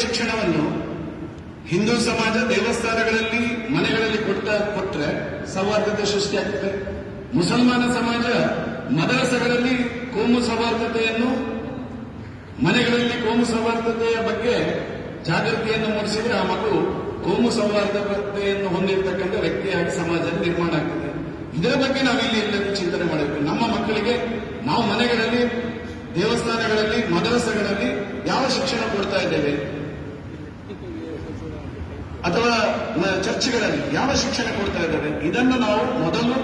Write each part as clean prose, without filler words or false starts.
ಶಿಕ್ಷಣವನ್ನು ಹಿಂದೂ ಸಮಾಜ ದೇವಸ್ಥಾನಗಳಲ್ಲಿ ಮನೆಗಳಲ್ಲಿ ಕೊಟ್ಟರೆ ಸೌಹಾರ್ದತೆ ಸೃಷ್ಟಿಯಾಗ್ತದೆ. ಮುಸಲ್ಮಾನ ಸಮಾಜ ಮದರಸಗಳಲ್ಲಿ ಕೋಮು ಸೌಹಾರ್ದತೆಯನ್ನು ಮನೆಗಳಲ್ಲಿ ಕೋಮು ಸೌಹಾರ್ದತೆಯ ಬಗ್ಗೆ ಜಾಗೃತಿಯನ್ನು ಮೂಡಿಸಿದ್ರೆ ಆ ಮಗು ಕೋಮು ಸೌಹಾರ್ದತೆಯನ್ನು ಹೊಂದಿರತಕ್ಕಂಥ ವ್ಯಕ್ತಿಯಾಗಿ ಸಮಾಜದಲ್ಲಿ ನಿರ್ಮಾಣ ಆಗ್ತದೆ. ಇದರ ಬಗ್ಗೆ ನಾವಿಲ್ಲಿ ಎಲ್ಲರೂ ಚಿಂತನೆ ಮಾಡಬೇಕು. ನಮ್ಮ ಮಕ್ಕಳಿಗೆ ನಾವು ಮನೆಗಳಲ್ಲಿ, ದೇವಸ್ಥಾನಗಳಲ್ಲಿ, ಮದರಸಗಳಲ್ಲಿ ಯಾವ ಶಿಕ್ಷಣ ಕೊಡ್ತಾ ಇದ್ದೇವೆ, ಅಥವಾ ಚರ್ಚ್ಗಳಲ್ಲಿ ಯಾವ ಶಿಕ್ಷಣ ಕೊಡ್ತಾ ಇದ್ದೇವೆ, ಇದನ್ನು ನಾವು ಮೊದಲು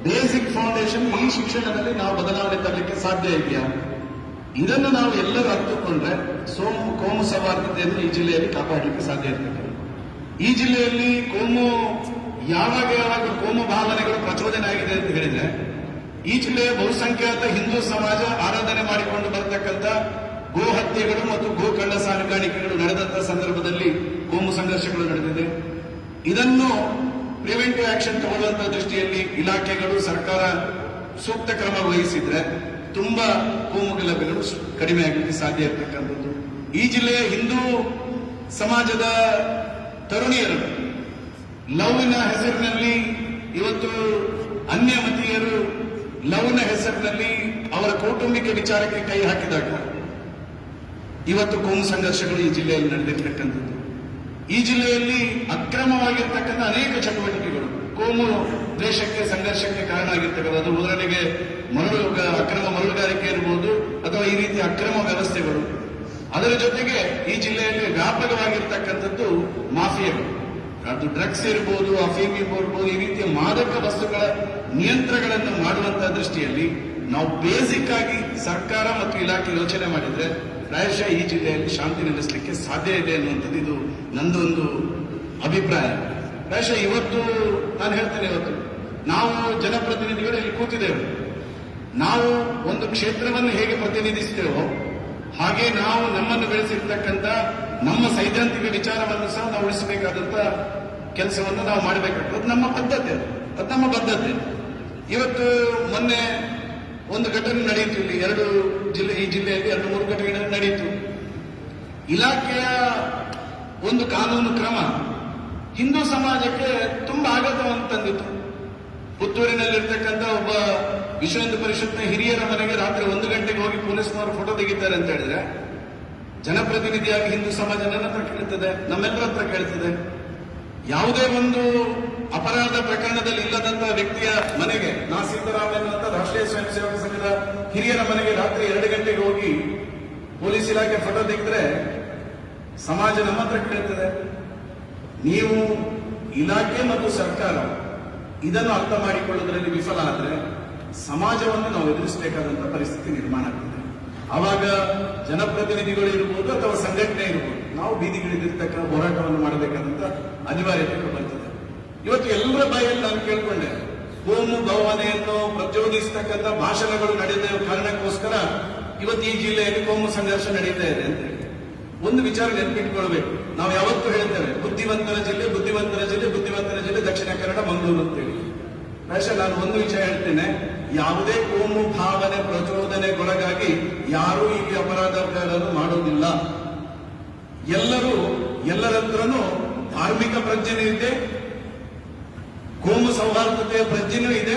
ಬೇಸಿಕ್ ಫೌಂಡೇಶನ್ ಈ ಶಿಕ್ಷಣದಲ್ಲಿ ನಾವು ಬದಲಾವಣೆ ತರಲಿಕ್ಕೆ ಸಾಧ್ಯ ಇದೆಯಾ, ಇದನ್ನು ನಾವು ಎಲ್ಲರೂ ಅರ್ಥಕೊಂಡ್ರೆ ಕೋಮು ಸೌಹಾರ್ದತೆಯನ್ನು ಈ ಜಿಲ್ಲೆಯಲ್ಲಿ ಕಾಪಾಡಲಿಕ್ಕೆ ಸಾಧ್ಯ ಇರ್ತದೆ. ಈ ಜಿಲ್ಲೆಯಲ್ಲಿ ಯಾವಾಗ ಕೋಮು ಭಾವನೆಗಳು ಪ್ರಚೋದನೆ ಆಗಿದೆ ಅಂತ ಹೇಳಿದ್ರೆ, ಈ ಜಿಲ್ಲೆಯ ಬಹುಸಂಖ್ಯಾತ ಹಿಂದೂ ಸಮಾಜ ಆರಾಧನೆ ಮಾಡಿಕೊಂಡು ಬರತಕ್ಕಂಥ ಗೋ ಹತ್ಯೆಗಳು ಮತ್ತು ಗೋ ಕಳ್ಳ ಸಾಗಾಣಿಕೆಗಳು ನಡೆದಂತಹ ಸಂದರ್ಭದಲ್ಲಿ ಕೋಮು ಸಂಘರ್ಷಗಳು ನಡೆದಿದೆ. ಇದನ್ನು ಪ್ರಿವೆಂಟಿವ್ ಆಕ್ಷನ್ ತಗೊಳ್ಳುವಂತಹ ದೃಷ್ಟಿಯಲ್ಲಿ ಇಲಾಖೆಗಳು, ಸರ್ಕಾರ ಸೂಕ್ತ ಕ್ರಮ ವಹಿಸಿದ್ರೆ ತುಂಬಾ ಕೋಮು ಗಲಭೆಗಳು ಕಡಿಮೆ ಆಗಲಿಕ್ಕೆ ಸಾಧ್ಯ ಇರತಕ್ಕಂಥದ್ದು. ಈ ಜಿಲ್ಲೆಯ ಹಿಂದೂ ಸಮಾಜದ ತರುಣಿಯರು ಲವ್ನ ಹೆಸರಿನಲ್ಲಿ ಇವತ್ತು ಅನ್ಯಮತೀಯರು ಲವ್ನ ಹೆಸರಿನಲ್ಲಿ ಅವರ ಕೌಟುಂಬಿಕ ವಿಚಾರಕ್ಕೆ ಕೈ ಹಾಕಿದಾಗ ಇವತ್ತು ಕೋಮು ಸಂಘರ್ಷಗಳು ಈ ಜಿಲ್ಲೆಯಲ್ಲಿ ನಡೆದಿರ್ತಕ್ಕಂಥದ್ದು. ಈ ಜಿಲ್ಲೆಯಲ್ಲಿ ಅಕ್ರಮವಾಗಿರ್ತಕ್ಕಂಥ ಅನೇಕ ಚಟುವಟಿಕೆಗಳು ಕೋಮು ದ್ವೇಷಕ್ಕೆ, ಸಂಘರ್ಷಕ್ಕೆ ಕಾರಣ ಆಗಿರ್ತಕ್ಕಂಥದ್ದು. ಉದಾಹರಣೆಗೆ ಅಕ್ರಮ ಮರಳುಗಾರಿಕೆ ಇರಬಹುದು, ಅಥವಾ ಈ ರೀತಿಯ ಅಕ್ರಮ ವ್ಯವಸ್ಥೆಗಳು. ಅದರ ಜೊತೆಗೆ ಈ ಜಿಲ್ಲೆಯಲ್ಲಿ ವ್ಯಾಪಕವಾಗಿರ್ತಕ್ಕಂಥದ್ದು ಮಾಫಿಯಾಗಳು, ಅದು ಡ್ರಗ್ಸ್ ಇರಬಹುದು, ಅಫೀಮ್ ಇರಬಹುದು, ಈ ರೀತಿಯ ಮಾದಕ ವಸ್ತುಗಳ ನಿಯಂತ್ರಣಗಳನ್ನು ಮಾಡುವಂತಹ ದೃಷ್ಟಿಯಲ್ಲಿ ನಾವು ಬೇಸಿಕ್ ಆಗಿ ಸರ್ಕಾರ ಮತ್ತು ಇಲಾಖೆ ಯೋಚನೆ ಮಾಡಿದ್ರೆ ಪ್ರಾಯಶಃ ಈ ಜಿಲ್ಲೆಯಲ್ಲಿ ಶಾಂತಿ ನೆಲೆಸಲಿಕ್ಕೆ ಸಾಧ್ಯ ಇದೆ ಅನ್ನುವಂಥದ್ದು ಇದು ನಂದೊಂದು ಅಭಿಪ್ರಾಯ. ಪ್ರಾಯಶಃ ಇವತ್ತು ನಾನು ಹೇಳ್ತೇನೆ, ಇವತ್ತು ನಾವು ಜನಪ್ರತಿನಿಧಿಗಳು ಇಲ್ಲಿ ಕೂತಿದ್ದೇವೆ. ನಾವು ಒಂದು ಕ್ಷೇತ್ರವನ್ನು ಹೇಗೆ ಪ್ರತಿನಿಧಿಸ್ತೇವೋ ಹಾಗೆ ನಾವು ನಮ್ಮನ್ನು ಬೆಳೆಸಿರ್ತಕ್ಕಂಥ ನಮ್ಮ ಸೈದ್ಧಾಂತಿಕ ವಿಚಾರವನ್ನು ಸಹ ನಾವು ಉಳಿಸಬೇಕಾದಂತ ಕೆಲಸವನ್ನು ನಾವು ಮಾಡಬೇಕಾಗ್ತದೆ. ಅದು ನಮ್ಮ ಬದ್ಧತೆ, ಅದು ನಮ್ಮ ಬದ್ಧತೆ. ಇವತ್ತು ಮೊನ್ನೆ ಒಂದು ಘಟನೆ ನಡೆಯಿತು ಇಲ್ಲಿ, ಈ ಜಿಲ್ಲೆಯಲ್ಲಿ 2-3 ಘಟನೆಗಳು ನಡೆಯಿತು. ಇಲಾಖೆಯ ಒಂದು ಕಾನೂನು ಕ್ರಮ ಹಿಂದೂ ಸಮಾಜಕ್ಕೆ ತುಂಬಾ ಆಘಾತವನ್ನು ತಂದಿತ್ತು. ಪುತ್ತೂರಿನಲ್ಲಿರ್ತಕ್ಕಂಥ ಒಬ್ಬ ವಿಶ್ವ ಹಿಂದೂ ಪರಿಷತ್ನ ಹಿರಿಯರ ಮನೆಗೆ ರಾತ್ರಿ 1 ಗಂಟೆಗೆ ಹೋಗಿ ಪೊಲೀಸ್ನವರು ಫೋಟೋ ತೆಗಿತಾರೆ ಅಂತ ಹೇಳಿದ್ರೆ, ಜನಪ್ರತಿನಿಧಿಯಾಗಿ ಹಿಂದೂ ಸಮಾಜ ನನ್ನ ಹತ್ರ ಕೇಳ್ತದೆ, ನಮ್ಮೆಲ್ಲರ ಹತ್ರ ಕೇಳ್ತದೆ. ಯಾವುದೇ ಒಂದು ಅಪರಾಧ ಪ್ರಕರಣದಲ್ಲಿ ಇಲ್ಲದಂತಹ ವ್ಯಕ್ತಿಯ ಮನೆಗೆ, ನಾ ಸೀತಾರಾಮ್ ಎನ್ನುವಂತ ರಾಷ್ಟ್ರೀಯ ಸ್ವಯಂ ಸೇವಕ ಸಂಘದ ಹಿರಿಯರ ಮನೆಗೆ ರಾತ್ರಿ 2 ಗಂಟೆಗೆ ಹೋಗಿ ಪೊಲೀಸ್ ಇಲಾಖೆ ಫೋಟೋ ತೆಗೆದ್ರೆ ಸಮಾಜ ನಮ್ಮ ಹತ್ರ ಕೇಳ್ತದೆ. ನೀವು ಇಲಾಖೆ ಮತ್ತು ಸರ್ಕಾರ ಇದನ್ನು ಅರ್ಥ ಮಾಡಿಕೊಳ್ಳುವುದರಲ್ಲಿ ವಿಫಲ ಆದರೆ ಸಮಾಜವನ್ನು ನಾವು ಎದುರಿಸಬೇಕಾದಂತಹ ಪರಿಸ್ಥಿತಿ ನಿರ್ಮಾಣ ಆಗ್ತದೆ. ಆವಾಗ ಜನಪ್ರತಿನಿಧಿಗಳು ಇರಬಹುದು ಅಥವಾ ಸಂಘಟನೆ ಇರಬಹುದು, ನಾವು ಬೀದಿಗಿಳಿದಿರ್ತಕ್ಕ ಹೋರಾಟವನ್ನು ಮಾಡಬೇಕಾದಂತ ಅನಿವಾರ್ಯತೆ ಬರ್ತದೆ. ಇವತ್ತು ಎಲ್ಲರ ಬಾಯಲ್ಲಿ ನಾನು ಕೇಳ್ಕೊಂಡೆ, ಕೋಮು ಭಾವನೆಯನ್ನು ಪ್ರಚೋದಿಸತಕ್ಕಂಥ ಭಾಷಣಗಳು ನಡೆದ ಕಾರಣಕ್ಕೋಸ್ಕರ ಇವತ್ತು ಈ ಜಿಲ್ಲೆಯಲ್ಲಿ ಕೋಮು ಸಂಘರ್ಷ ನಡೀತಾ ಇದೆ ಅಂತ ಹೇಳಿ ಒಂದು ವಿಚಾರ ನೆನಪಿಟ್ಕೊಳ್ಬೇಕು. ನಾವು ಯಾವತ್ತೂ ಹೇಳ್ತೇವೆ ಬುದ್ಧಿವಂತರ ಜಿಲ್ಲೆ, ಬುದ್ಧಿವಂತರ ಜಿಲ್ಲೆ, ಬುದ್ಧಿವಂತರ ಜಿಲ್ಲೆ ದಕ್ಷಿಣ ಕನ್ನಡ, ಮಂಗಳೂರು ಅಂತೇಳಿ. ಪ್ರಾಯಶಃ ನಾನು ಒಂದು ವಿಷಯ ಹೇಳ್ತೇನೆ, ಯಾವುದೇ ಕೋಮು ಭಾವನೆ ಪ್ರಚೋದನೆಗೊಳಗಾಗಿ ಯಾರೂ ಈ ಅಪರಾಧಗಳನ್ನು ಮಾಡುವುದಿಲ್ಲ. ಎಲ್ಲರತ್ರನೂ ಧಾರ್ಮಿಕ ಪ್ರಜ್ಞೆನೂ ಇದೆ, ಕೋಮು ಸೌಹಾರ್ದತೆಯ ಪ್ರಜ್ಞೆನೂ ಇದೆ.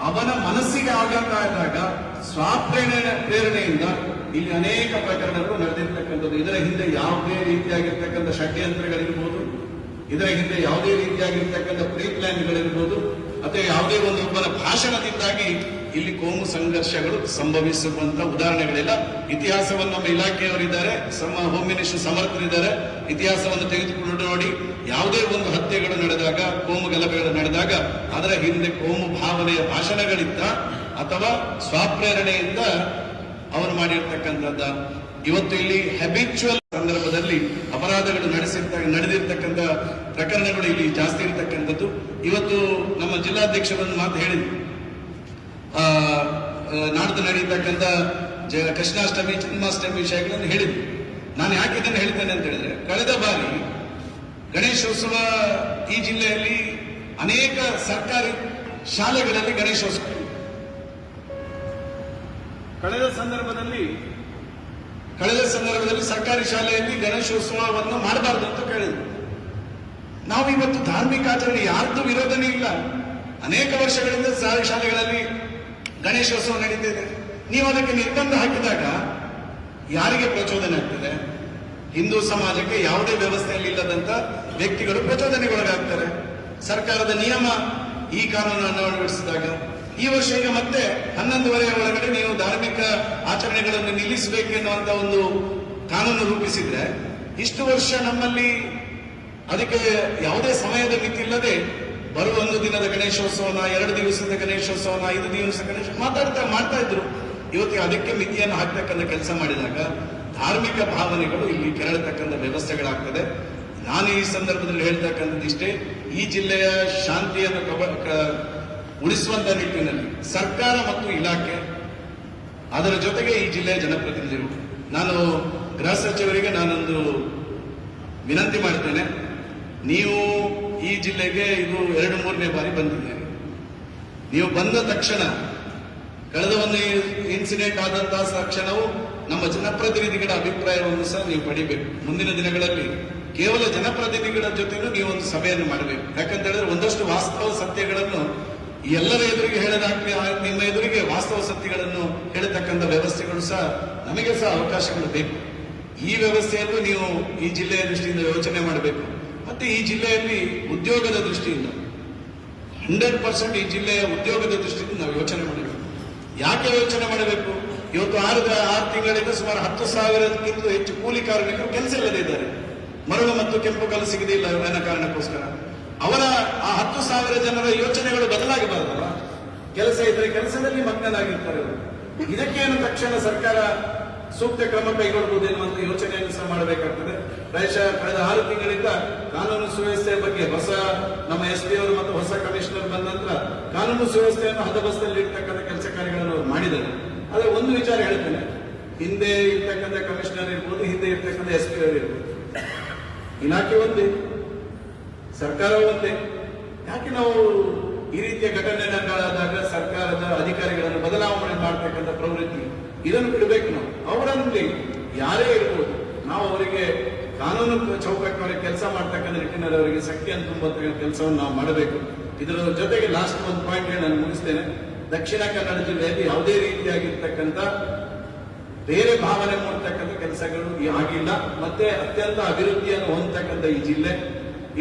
ಅವನ ಮನಸ್ಸಿಗೆ ಆಘಾತ ಆದಾಗ ಪ್ರೇರಣೆಯಿಂದ ಇಲ್ಲಿ ಅನೇಕ ಪ್ರಕರಣಗಳು ನಡೆದಿರ್ತಕ್ಕಂಥದ್ದು. ಇದರ ಹಿಂದೆ ಯಾವುದೇ ರೀತಿಯಾಗಿರ್ತಕ್ಕಂಥ ಷಡ್ಯಂತ್ರಗಳಿರ್ಬೋದು, ಇದರ ಹಿಂದೆ ಯಾವುದೇ ರೀತಿಯಾಗಿರ್ತಕ್ಕಂಥ ಪ್ರೀ ಪ್ಲಾನ್ಗಳಿರ್ಬೋದು, ಅಥವಾ ಯಾವುದೇ ಒಬ್ಬರ ಭಾಷಣದಿಂದಾಗಿ ಇಲ್ಲಿ ಕೋಮು ಸಂಘರ್ಷಗಳು ಸಂಭವಿಸುವಂತ ಉದಾಹರಣೆಗಳಿಲ್ಲ. ಇತಿಹಾಸವನ್ನು ನಮ್ಮ ಇಲಾಖೆಯವರಿದ್ದಾರೆ, ಹೋಮ್ ಮಿನಿಸ್ಟರ್ ಸಮರ್ಥರಿದ್ದಾರೆ. ಇತಿಹಾಸವನ್ನು ತೆಗೆದುಕೊಂಡು ನೋಡಿ, ಯಾವುದೇ ಒಂದು ಹತ್ಯೆಗಳು ನಡೆದಾಗ, ಕೋಮು ಗಲಭೆಗಳು ನಡೆದಾಗ ಅದರ ಹಿಂದೆ ಕೋಮು ಭಾವನೆಯ ಭಾಷಣಗಳಿದ್ದ ಅಥವಾ ಸ್ವಪ್ರೇರಣೆಯಿಂದ ಅವರು ಮಾಡಿರ್ತಕ್ಕಂಥದ್ದ. ಇವತ್ತು ಇಲ್ಲಿ ಹ್ಯಾಬಿಚುವಲ್ ಸಂದರ್ಭದಲ್ಲಿ ಅಪರಾಧಗಳು ನಡೆದಿರ್ತಕ್ಕಂಥ ಪ್ರಕರಣಗಳು ಇಲ್ಲಿ ಜಾಸ್ತಿ ಇರತಕ್ಕಂಥದ್ದು. ಇವತ್ತು ನಮ್ಮ ಜಿಲ್ಲಾಧ್ಯಕ್ಷರನ್ನು ಮಾತು ಹೇಳಿದ್ರು, ನಾಡ್ದು ನಡೆಯತಕ್ಕಂಥ ಕೃಷ್ಣಾಷ್ಟಮಿ, ಜನ್ಮಾಷ್ಟಮಿ ವಿಷಯಗಳನ್ನು ಹೇಳಿದ್ರು. ನಾನು ಯಾಕೆ ಇದನ್ನು ಹೇಳ್ತೇನೆ ಅಂತ ಹೇಳಿದ್ರೆ, ಕಳೆದ ಬಾರಿ ಗಣೇಶೋತ್ಸವ ಈ ಜಿಲ್ಲೆಯಲ್ಲಿ ಅನೇಕ ಸರ್ಕಾರಿ ಶಾಲೆಗಳಲ್ಲಿ ಗಣೇಶೋತ್ಸವ ಕಳೆದ ಸಂದರ್ಭದಲ್ಲಿ ಕಳೆದ ಸಂದರ್ಭದಲ್ಲಿ ಸರ್ಕಾರಿ ಶಾಲೆಯಲ್ಲಿ ಗಣೇಶೋತ್ಸವವನ್ನು ಮಾಡಬಾರ್ದು ಅಂತ ಕೇಳಿದ್ರು. ನಾವು ಇವತ್ತು ಧಾರ್ಮಿಕ ಆಚರಣೆ ಯಾರ್ದು ವಿರೋಧನೇ ಇಲ್ಲ. ಅನೇಕ ವರ್ಷಗಳಿಂದ ಶಾಲೆಗಳಲ್ಲಿ ಗಣೇಶೋತ್ಸವ ನಡೀತಿದೆ. ನೀವು ಅದಕ್ಕೆ ನಿರ್ಬಂಧ ಹಾಕಿದಾಗ ಯಾರಿಗೆ ಪ್ರಚೋದನೆ ಆಗ್ತದೆ? ಹಿಂದೂ ಸಮಾಜಕ್ಕೆ ಯಾವುದೇ ವ್ಯವಸ್ಥೆಯಲ್ಲಿ ಇಲ್ಲದಂತ ವ್ಯಕ್ತಿಗಳು ಪ್ರಚೋದನೆಗೊಳಗಾಗ್ತಾರೆ. ಸರ್ಕಾರದ ನಿಯಮ ಈ ಕಾನೂನನ್ನು ಅಳವಡಿಸಿದಾಗ ಈ ವರ್ಷ ಈಗ ಮತ್ತೆ 11:30 ಒಳಗಡೆ ನೀವು ಧಾರ್ಮಿಕ ಆಚರಣೆಗಳನ್ನು ನಿಲ್ಲಿಸಬೇಕೆನ್ನುವಂತ ಒಂದು ಕಾನೂನು ರೂಪಿಸಿದ್ರೆ, ಇಷ್ಟು ವರ್ಷ ನಮ್ಮಲ್ಲಿ ಅದಕ್ಕೆ ಯಾವುದೇ ಸಮಯದ ಮಿತಿ ಇಲ್ಲದೆ ಬರುವ 1 ದಿನದ ಗಣೇಶೋತ್ಸವನ, 2 ದಿವಸದ ಗಣೇಶೋತ್ಸವನ, 5 ದಿವಸ ಗಣೇಶ ಮಾಡ್ತಾ ಇದ್ರು. ಇವತ್ತು ಅದಕ್ಕೆ ಮಿತಿಯನ್ನು ಹಾಕ್ತಕ್ಕಂಥ ಕೆಲಸ ಮಾಡಿದಾಗ ಧಾರ್ಮಿಕ ಭಾವನೆಗಳು ಇಲ್ಲಿ ಕೆರಳತಕ್ಕಂಥ ವ್ಯವಸ್ಥೆಗಳಾಗ್ತದೆ. ನಾನು ಈ ಸಂದರ್ಭದಲ್ಲಿ ಹೇಳ್ತಕ್ಕಂಥದ್ದು ಇಷ್ಟೇ, ಈ ಜಿಲ್ಲೆಯ ಶಾಂತಿಯನ್ನು ಉಳಿಸುವಂತ ನಿಟ್ಟಿನಲ್ಲಿ ಸರ್ಕಾರ ಮತ್ತು ಇಲಾಖೆ, ಅದರ ಜೊತೆಗೆ ಈ ಜಿಲ್ಲೆಯ ಜನಪ್ರತಿನಿಧಿಗಳು, ನಾನು ಗೃಹ ಸಚಿವರಿಗೆ ನಾನೊಂದು ವಿನಂತಿ ಮಾಡ್ತೇನೆ. ನೀವು ಈ ಜಿಲ್ಲೆಗೆ ಇದು 2-3ನೇ ಬಾರಿ ಬಂದಿದ್ದೀರಿ. ನೀವು ಬಂದ ತಕ್ಷಣ, ಕಳೆದ ಒಂದು ಇನ್ಸಿಡೆಂಟ್ ಆದಂತಹ ತಕ್ಷಣವೂ ನಮ್ಮ ಜನಪ್ರತಿನಿಧಿಗಳ ಅಭಿಪ್ರಾಯವನ್ನು ಸಹ ನೀವು ಪಡಿಬೇಕು. ಮುಂದಿನ ದಿನಗಳಲ್ಲಿ ಕೇವಲ ಜನಪ್ರತಿನಿಧಿಗಳ ಜೊತೆಗೂ ನೀವು ಒಂದು ಸಭೆಯನ್ನು ಮಾಡಬೇಕು. ಯಾಕಂತ ಹೇಳಿದ್ರೆ ಒಂದಷ್ಟು ವಾಸ್ತವ ಸತ್ಯಗಳನ್ನು ಎಲ್ಲರ ಎದುರಿಗೆ ಹೇಳದಾಗ್ಲಿ, ನಿಮ್ಮ ಎದುರಿಗೆ ವಾಸ್ತವ ಸತ್ಯಗಳನ್ನು ಹೇಳತಕ್ಕಂಥ ವ್ಯವಸ್ಥೆಗಳು ಸಹ ನಮಗೆ ಸಹ ಅವಕಾಶಗಳು ಬೇಕು. ಈ ವ್ಯವಸ್ಥೆಯಲ್ಲೂ ನೀವು ಈ ಜಿಲ್ಲೆಯ ದೃಷ್ಟಿಯಿಂದ ಯೋಚನೆ ಮಾಡಬೇಕು. ಮತ್ತೆ ಈ ಜಿಲ್ಲೆಯಲ್ಲಿ ಉದ್ಯೋಗದ ದೃಷ್ಟಿಯಿಂದ 100% ಈ ಜಿಲ್ಲೆಯ ಉದ್ಯೋಗದ ದೃಷ್ಟಿಯಿಂದ ನಾವು ಯೋಚನೆ ಮಾಡಬೇಕು. ಯಾಕೆ ಯೋಚನೆ ಮಾಡಬೇಕು? ಇವತ್ತು 6 ತಿಂಗಳಿಂದ ಸುಮಾರು 10,000ಕ್ಕಿಂತ ಹೆಚ್ಚು ಕೂಲಿ ಕಾರ್ಮಿಕರು ಕೆಲಸ ಇಲ್ಲದೆ ಇದ್ದಾರೆ. ಮರಳು ಮತ್ತು ಕೆಂಪು ಕಲ್ಲು ಸಿಗದಿಲ್ಲ ಅನ್ನೋ ಕಾರಣಕ್ಕೋಸ್ಕರ ಅವರ ಆ 10,000 ಜನರ ಯೋಚನೆಗಳು ಬದಲಾಗಬಾರದಲ್ಲ. ಕೆಲಸ ಇದ್ರೆ ಕೆಲಸದಲ್ಲಿ ಮಗ್ನರಾಗಿರ್ತಾರೆ ಅವರು. ಇದಕ್ಕೇನು ತಕ್ಷಣ ಸರ್ಕಾರ ಸೂಕ್ತ ಕ್ರಮ ಕೈಗೊಳ್ಳಬಹುದು ಎನ್ನುವಂತ ಯೋಚನೆಯನ್ನು ಸಹ ಮಾಡಬೇಕಾಗ್ತದೆ. ಪ್ರಾಯಶಃ ಕಳೆದ 6 ತಿಂಗಳಿಂದ ಕಾನೂನು ಸುವ್ಯವಸ್ಥೆಯ ಬಗ್ಗೆ ಹೊಸ ನಮ್ಮ SP ಅವರು ಮತ್ತು ಹೊಸ ಕಮಿಷನರ್ ಬಂದ ನಂತರ ಕಾನೂನು ಸುವ್ಯವಸ್ಥೆಯನ್ನು ಹದಬಸ್ತಲ್ಲಿ ಇರ್ತಕ್ಕಂಥ ಕೆಲಸ ಕಾರ್ಯಗಳನ್ನು ಅವರು ಮಾಡಿದ್ದಾರೆ. ಆದ್ರೆ ಒಂದು ವಿಚಾರ ಹೇಳ್ತೇನೆ, ಹಿಂದೆ ಇರ್ತಕ್ಕಂಥ ಕಮಿಷನರ್ ಇರ್ಬೋದು, ಹಿಂದೆ ಇರ್ತಕ್ಕಂಥ SP ಅವರು ಇರ್ಬೋದು, ಇಲಾಖೆ ಒಂದೇ, ಸರ್ಕಾರ ಒಂದೇ. ಯಾಕೆ ನಾವು ಈ ರೀತಿಯ ಘಟನೆಗಳಾದಾಗ ಸರ್ಕಾರದ ಅಧಿಕಾರಿಗಳನ್ನು ಬದಲಾವಣೆ ಮಾಡತಕ್ಕಂಥ ಪ್ರವೃತ್ತಿ ಇದನ್ನು ಬಿಡಬೇಕು. ನಾವು ಅವರಲ್ಲಿ ಯಾರೇ ಇರ್ಬೋದು, ನಾವು ಅವರಿಗೆ ಕಾನೂನು ಚೌಕಟ್ಟಿನವರಿಗೆ ಕೆಲಸ ಮಾಡ್ತಕ್ಕಂಥ ನಿಟ್ಟಿನಲ್ಲಿ ಅವರಿಗೆ ಶಕ್ತಿಯನ್ನು ತುಂಬತಕ್ಕಂಥ ಕೆಲಸವನ್ನು ನಾವು ಮಾಡಬೇಕು. ಇದರ ಜೊತೆಗೆ ಲಾಸ್ಟ್ ಒಂದು ಪಾಯಿಂಟ್ ಹೇಳಿ ನಾನು ಮುಗಿಸ್ತೇನೆ. ದಕ್ಷಿಣ ಕನ್ನಡ ಜಿಲ್ಲೆಯಲ್ಲಿ ಯಾವುದೇ ರೀತಿಯಾಗಿರ್ತಕ್ಕಂಥ ಬೇರೆ ಭಾವನೆ ಮೂಡ್ತಕ್ಕಂಥ ಕೆಲಸಗಳು ಆಗಿಲ್ಲ. ಮತ್ತೆ ಅತ್ಯಂತ ಅಭಿವೃದ್ಧಿಯನ್ನು ಹೊಂದತಕ್ಕಂಥ ಈ ಜಿಲ್ಲೆ,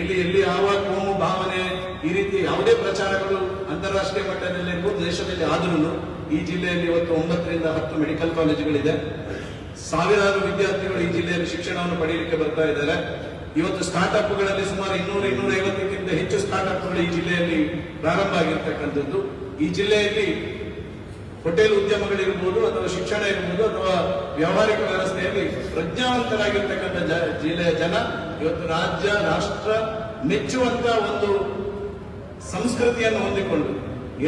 ಇಲ್ಲಿ ಎಲ್ಲಿ ಯಾವ ಕೋಮು ಭಾವನೆ ಈ ರೀತಿ ಯಾವುದೇ ಪ್ರಚಾರಗಳು ಅಂತಾರಾಷ್ಟ್ರೀಯ ಮಟ್ಟದಲ್ಲಿ ಇರ್ಬೋದು, ದೇಶದಲ್ಲಿ ಆದ್ರೂ ಈ ಜಿಲ್ಲೆಯಲ್ಲಿ ಇವತ್ತು 9 ರಿಂದ 10 ಮೆಡಿಕಲ್ ಕಾಲೇಜುಗಳಿದೆ. ಸಾವಿರಾರು ವಿದ್ಯಾರ್ಥಿಗಳು ಈ ಜಿಲ್ಲೆಯಲ್ಲಿ ಶಿಕ್ಷಣವನ್ನು ಪಡೆಯಲಿಕ್ಕೆ ಬರ್ತಾ ಇದ್ದಾರೆ. ಇವತ್ತು ಸ್ಟಾರ್ಟ್ಅಪ್ಗಳಲ್ಲಿ ಸುಮಾರು 200-250ಕ್ಕಿಂತ ಹೆಚ್ಚು ಸ್ಟಾರ್ಟ್ಅಪ್ಗಳು ಈ ಜಿಲ್ಲೆಯಲ್ಲಿ ಪ್ರಾರಂಭ ಆಗಿರ್ತಕ್ಕಂಥದ್ದು. ಈ ಜಿಲ್ಲೆಯಲ್ಲಿ ಹೋಟೆಲ್ ಉದ್ಯಮಗಳಿರ್ಬೋದು, ಅಥವಾ ಶಿಕ್ಷಣ ಇರ್ಬೋದು, ಅಥವಾ ವ್ಯಾವಹಾರಿಕ ವ್ಯವಸ್ಥೆಯಲ್ಲಿ ಪ್ರಜ್ಞಾವಂತರಾಗಿರ್ತಕ್ಕಂಥ ಜಿಲ್ಲೆಯ ಜನ ಇವತ್ತು ರಾಜ್ಯ ರಾಷ್ಟ್ರ ಮೆಚ್ಚುವಂತ ಒಂದು ಸಂಸ್ಕೃತಿಯನ್ನು ಹೊಂದಿಕೊಂಡು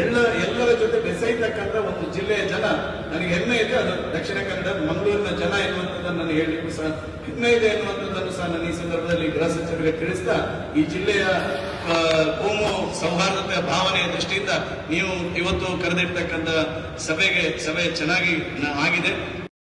ಎಲ್ಲರ ಜೊತೆ ಬೆಸೆಯತಕ್ಕಂಥ ಒಂದು ಜಿಲ್ಲೆಯ ಜನ ನನಗೆ ಹೆಮ್ಮೆ ಇದೆ. ಅದು ದಕ್ಷಿಣ ಕನ್ನಡ ಮಂಗಳೂರಿನ ಜನ ಎನ್ನುವಂಥದ್ದನ್ನು ನಾನು ಹೇಳಲಿಕ್ಕೂ ಸಹ ಹೆಮ್ಮೆ ಇದೆ ಎನ್ನುವಂಥದ್ದನ್ನು ಸಹ ನಾನು ಈ ಸಂದರ್ಭದಲ್ಲಿ ಗೃಹ ಸಚಿವರಿಗೆ ತಿಳಿಸ್ತಾ, ಈ ಜಿಲ್ಲೆಯ ಕೋಮು ಸೌಹಾರ್ದತೆಯ ಭಾವನೆಯ ದೃಷ್ಟಿಯಿಂದ ನೀವು ಇವತ್ತು ಕರೆದಿರ್ತಕ್ಕಂಥ ಸಭೆ ಚೆನ್ನಾಗಿ ಆಗಿದೆ.